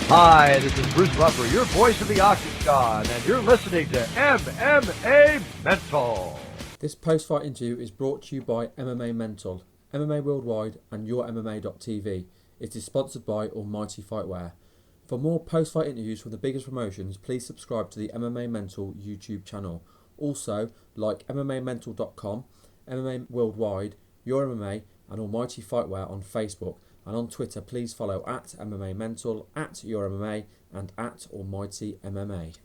Hi, this is Bruce Buffer, your voice of the Octagon, and you're listening to MMA Mental. This post-fight interview is brought to you by MMA Mental, MMA Worldwide and YourMMA.tv. It is sponsored by Almighty Fightwear. For more post-fight interviews from the biggest promotions, please subscribe to the MMA Mental YouTube channel. Also, like MMAmental.com, MMA Worldwide, Your MMA and Almighty Fightwear on Facebook. And on Twitter, please follow at MMA Mental, at Your MMA and at Almighty MMA.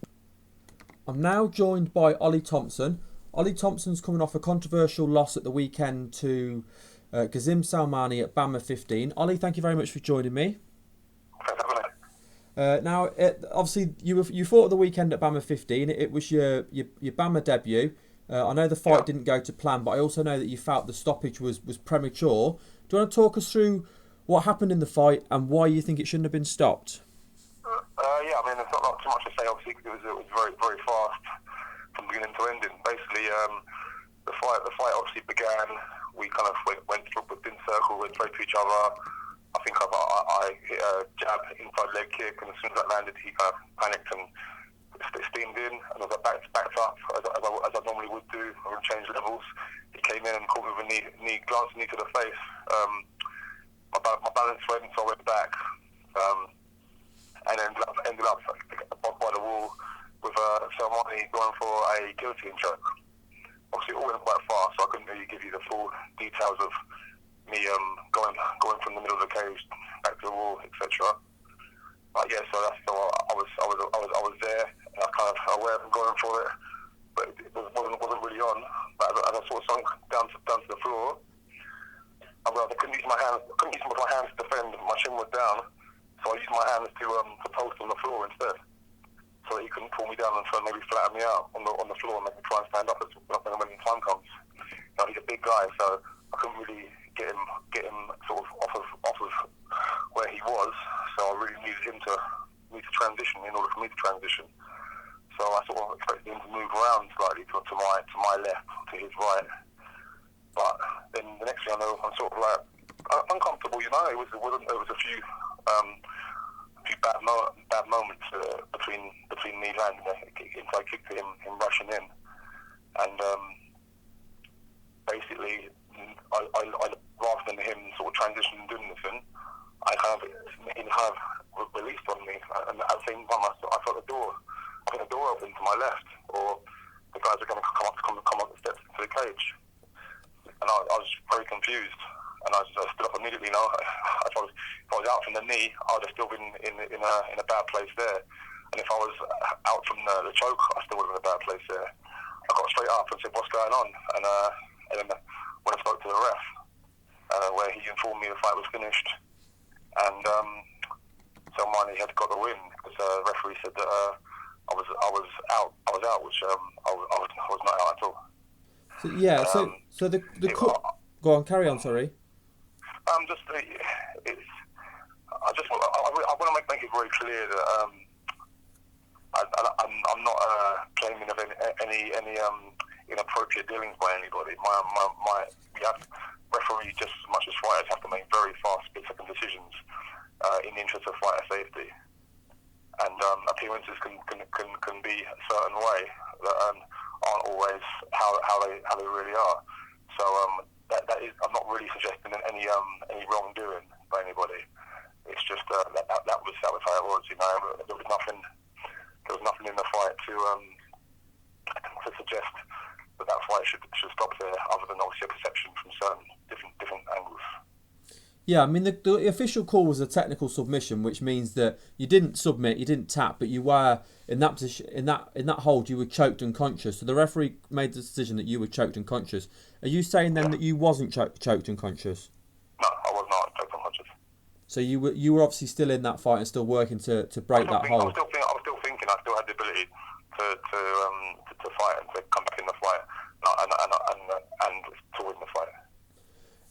I'm now joined by Oli Thompson. Oli Thompson's coming off a controversial loss at the weekend to Gazim Salmani at BAMMA 15. Oli, thank you very much for joining me. Now, obviously, you fought at the weekend at BAMMA 15. It was your BAMMA debut. I know the fight didn't go to plan, but I also know that you felt the stoppage was premature. Do you want to talk us through what happened in the fight and why you think it shouldn't have been stopped? Yeah, I mean, there's not too much to say, obviously, because it was very, very fast from beginning to ending. Basically, the fight obviously began. We kind of went within circle, went straight to each other. I think I hit a jab, inside leg kick, and as soon as that landed, he kind of panicked and steamed in, and as I backed up, as I normally would do, I would change levels. He came in and caught me with a glancing knee to the face. My balance went, so I went back, and ended up by the wall with Salmani going for a guillotine choke. Obviously, it all went quite fast, so I couldn't really give you the full details of me going from the middle of the cage back to the wall, etc. But yeah, so that's I was there, and I was kind of aware of going for it, but it wasn't really on. But as I sort of sunk down to the floor, I couldn't use my hands to defend. My chin was down, so I used my hands to post on the floor instead, so that he couldn't pull me down and try maybe flatten me out on the floor and make me try and stand up when the time comes. You know, he's a big guy, so I couldn't really get him sort of off of where he was. So I really needed him to transition in order for me to transition. So I sort of expected him to move around slightly to my left, to his right. But then the next thing I know, I'm sort of like uncomfortable. You know, it was a few bad moments between me landing a inside kick to him rushing in, and basically I rather than him sort of transitioning and doing anything, he kind of released on me, and at the same time I felt the door open to my left, or the guys are going to come up the steps into the cage. And I was very confused, and I stood up immediately. You know, if I was out from the knee, I would have still been in a bad place there. And if I was out from the choke, I still would have been in a bad place there. I got straight up and said, "What's going on?" And then when I spoke to the ref, where he informed me the fight was finished, and Salmani had got the win, because the referee said that I was out, which I was not out at all. So yeah, so the go on, carry on. Sorry. I want to make it very clear that I'm not claiming of any inappropriate dealings by anybody. We have referees just as much as fighters have to make very fast split-second decisions in the interest of fighter safety, and appearances can be a certain way that aren't always how they really are. So that is, I'm not really suggesting any wrongdoing by anybody. It's just that was how it was. You know, there was nothing in the fight to suggest that fight should stop there, other than obviously a perception from certain different angles. Yeah, I mean the official call was a technical submission, which means that you didn't submit, you didn't tap, but you were in that position, in that hold, you were choked unconscious. So the referee made the decision that you were choked unconscious. Are you saying then that you wasn't choked unconscious? No, I was not choked unconscious. So you were obviously still in that fight and still working to break that hold. I was still thinking. I still had the ability to fight and to come back in the fight and to win the fight.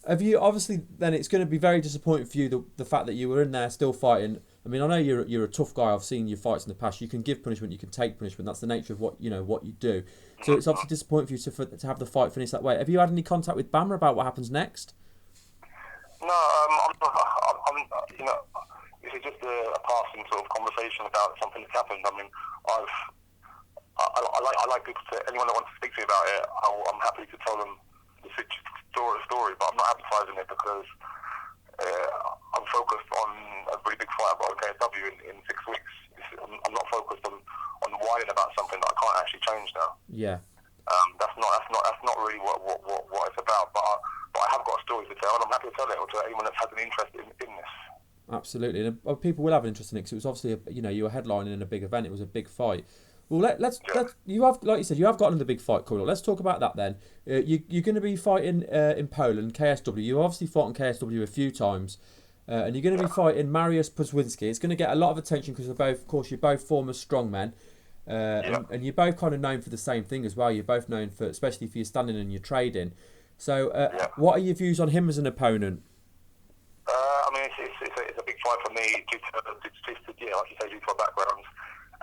Have you, obviously then it's going to be very disappointing for you, the fact that you were in there still fighting. I mean, I know you're a tough guy. I've seen your fights in the past. You can give punishment, you can take punishment. That's the nature of what you do. So it's obviously disappointing for you to have the fight finish that way. Have you had any contact with BAMMA about what happens next? No, I'm this is just a passing sort of conversation about something that's happened. I mean, I like people to, anyone that wants to speak to me about it, I'm happy to tell them the story, but I'm not advertising it because I'm focused on a really big fight about KSW in 6 weeks. I'm not focused on whining about something that I can't actually change now. Yeah. That's not really what it's about. But I have got a story to tell, and I'm happy to tell it to anyone that's had an interest in this. Absolutely, and people will have an interest in it because it was obviously you were headlining in a big event. It was a big fight. Well, let's you have, like you said, you have gotten the big fight, Cool. Let's talk about that then. You're going to be fighting in Poland, KSW. You obviously fought in KSW a few times, and you're going to be fighting Mariusz Pudzianowski. It's going to get a lot of attention because you're both former strongmen, and you're both kind of known for the same thing as well. You're both known for, especially for your standing and your trading. So, what are your views on him as an opponent? I mean, it's a big fight for me due to like you say, due to our backgrounds.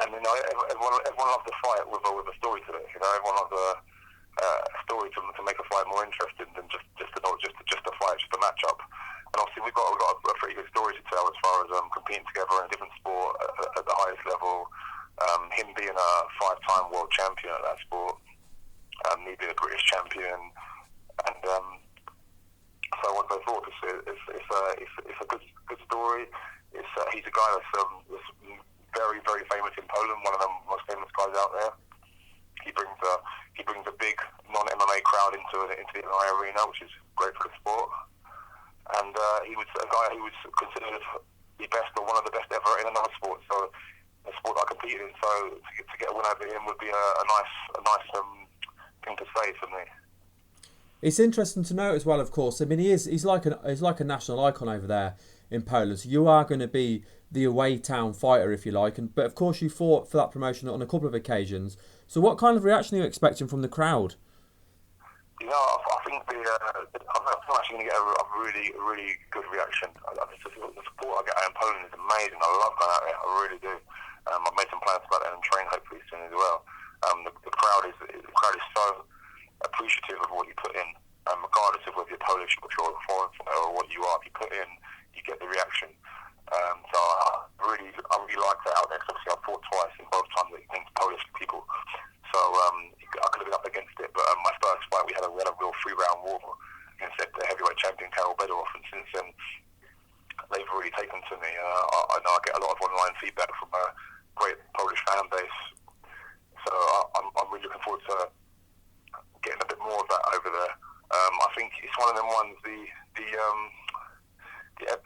And everyone loves the fight with a story to it. Everyone loves a story to make a fight more interesting than just a fight, just a matchup. And obviously we've got a pretty good story to tell as far as competing together in a different sport at the highest level. Him being a 5-time world champion at that sport, me being a British champion, and so on and so forth. It's a good story. He's a guy that's very, very famous in Poland, one of the most famous guys out there. He brings a big non-MMA crowd into the MMA arena, which is great for the sport. And he was a guy who was considered the best or one of the best ever in another sport. So a sport I competed in. So to get a win over him would be a nice thing to say for me. It's interesting to note as well, of course. I mean, he's like a national icon over there in Poland. So you are going to be the away town fighter, if you like. But of course, you fought for that promotion on a couple of occasions. So what kind of reaction are you expecting from the crowd? I think I'm actually going to get a really good reaction. The support I get out in Poland is amazing. I love going out there. I really do. I've made some plans to go out there and train hopefully soon as well. The crowd is so appreciative of what you put in, regardless of whether you're Polish or you're a foreign fighter or what you are. If you put in, you get the reaction. So I really like that out there. Because obviously I fought twice, and both times against Polish people. So I could have been up against it. But my first fight, we had a real 3-round war against the heavyweight champion Karol Bedorf, and since then they've really taken to me. I know I get a lot of online feedback from a great Polish fan base. So I'm really looking forward to getting a bit more of that over there. I think it's one of them ones.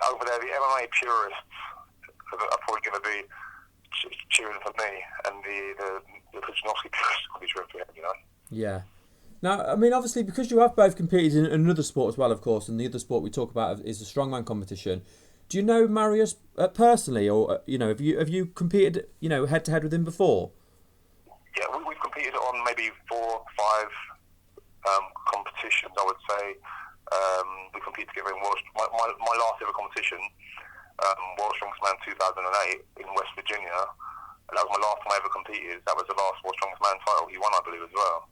Over there, the MMA purists are probably going to be cheering for me, and the Pudzianowski purists will be cheering for him. Yeah. Now, I mean, obviously, because you have both competed in another sport as well, of course, and the other sport we talk about is the strongman competition. Do you know Mariusz personally, or have you competed head to head with him before? Yeah, we've competed on maybe 4 or 5 competitions, I would say. We competed together in my last ever competition, World Strongest Man 2008 in West Virginia. And that was my last time I ever competed. That was the last World Strongest Man title he won, I believe, as well.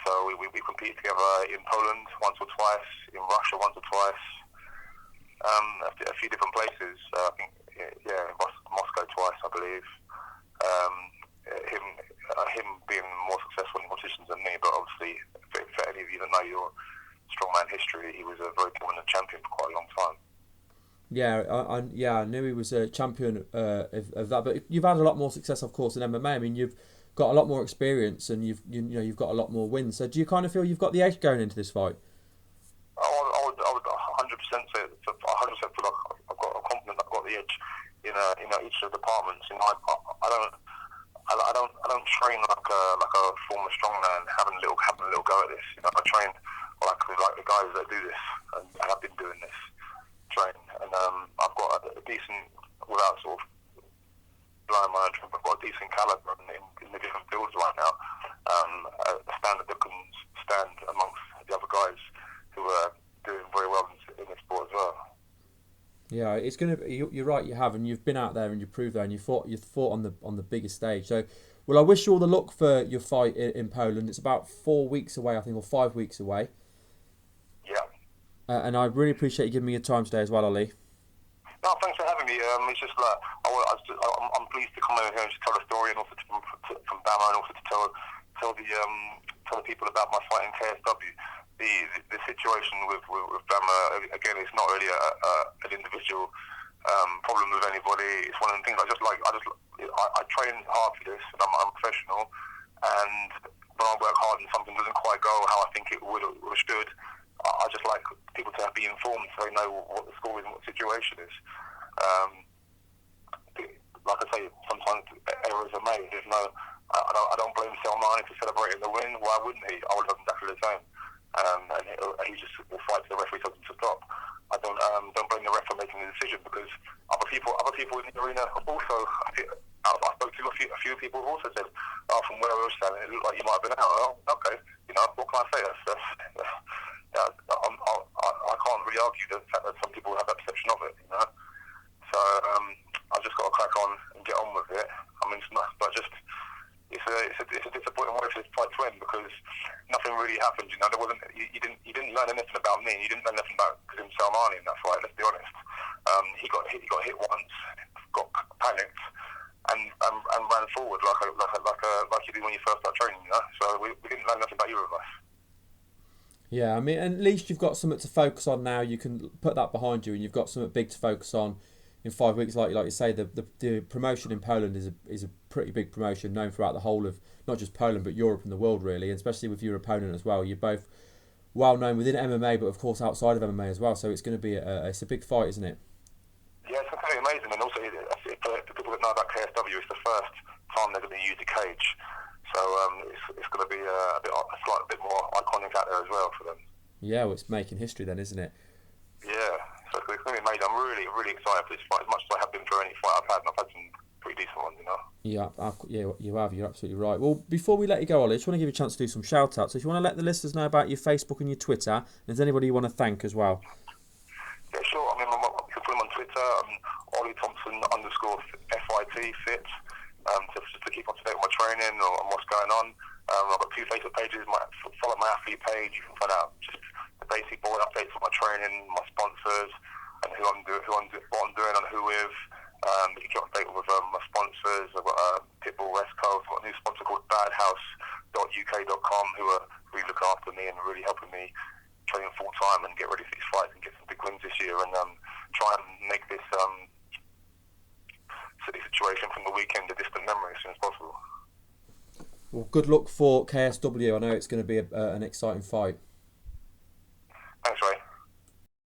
So we competed together in Poland once or twice, in Russia once or twice, a few different places. I think, Moscow twice, I believe. Him being more successful in competitions than me, but obviously, for any of you that know your strongman history, he was a very dominant champion for quite a long time. Yeah, I knew he was a champion of that. But you've had a lot more success, of course, in MMA. I mean, you've got a lot more experience, and you've got a lot more wins. So, do you kind of feel you've got the edge going into this fight? I would 100% say, 100% feel like I'm confident I've got the edge in each of the departments. I don't train like a former strongman having a little go at this. I train like the guys that do this and have been doing this. Train, and I've got a decent, without sort of blowing my own trumpet, I've got a decent calibre in the different fields right now. A standard that can stand amongst the other guys who are doing very well in this sport as well. Yeah, it's gonna. You're right. You have, and you've been out there, and you proved there, and you fought on the biggest stage. So, well, I wish you all the luck for your fight in Poland. It's about 4 weeks away, I think, or 5 weeks away. Yeah. And I really appreciate you giving me your time today as well, Oli. No, thanks for having me. really. It's just like I'm pleased to come over here and just tell a story, and also from BAMMA, and also to tell the people about my fight in KSW. The situation with BAMMA, again, it's not really an individual problem with anybody. It's one of the things I train hard for this, and I'm professional. And when I work hard and something doesn't quite go how I think it would or should, I just like people to be informed so they know what the score is and what the situation is. Like I say, sometimes errors are made. I don't blame Salmani for celebrating the win. Why wouldn't he? I would have done exactly the same. And he just will fight till the referee tells him to stop. I don't blame the ref for making the decision, because other people in the arena also. I spoke to a few people who also said, from where I was standing, it looked like you might have been out. Well, okay, what can I say? I can't really argue the fact that some people have that perception of it. So I've just got to crack on and get on with it. I mean, it's not, but just. It's a disappointing way for this fight to end, because nothing really happened. There wasn't. You didn't learn anything about me. You didn't learn anything about Kazim Salmani in that fight. Let's be honest. He got hit once, got panicked, and ran forward like you do when you first start training. So we didn't learn nothing about either of us. Yeah, I mean, at least you've got something to focus on now. You can put that behind you, and you've got something big to focus on. In 5 weeks, like you say, the promotion in Poland is a pretty big promotion, known throughout the whole of not just Poland but Europe and the world, really, and especially with your opponent as well. You're both well known within MMA, but of course outside of MMA as well. So it's going to be it's a big fight, isn't it? Yeah, it's going to be amazing, and also for people that know about KSW, it's the first time they're going to use a cage, so it's going to be a slight bit more iconic out there as well for them. Yeah, well, it's making history then, isn't it? Yeah. So it's going to be amazing. I'm really, really excited for this fight, as much as I have been for any fight I've had, and I've had some pretty decent ones, Yeah, you have. You're absolutely right. Well, before we let you go, Oli, I just want to give you a chance to do some shout-outs. So if you want to let the listeners know about your Facebook and your Twitter, and there's anybody you want to thank as well. Yeah, sure. I mean, you can put them on Twitter, Oli Thompson _FIT, fit, just to keep up to date with my training or what's going on. I've got 2 Facebook pages. Follow my athlete page. You can find out just the basic board updates of my training, my sponsors, and what I'm doing and who with. You can update with my sponsors. I've got Pitbull Westco. I've got a new sponsor called badhouse.uk.com who are really looking after me and really helping me train full time and get ready for these fights and get some big wins this year, and try and make this silly situation from the weekend a distant memory as soon as possible. Well, good luck for KSW. I know it's going to be an exciting fight. Thanks, Ray.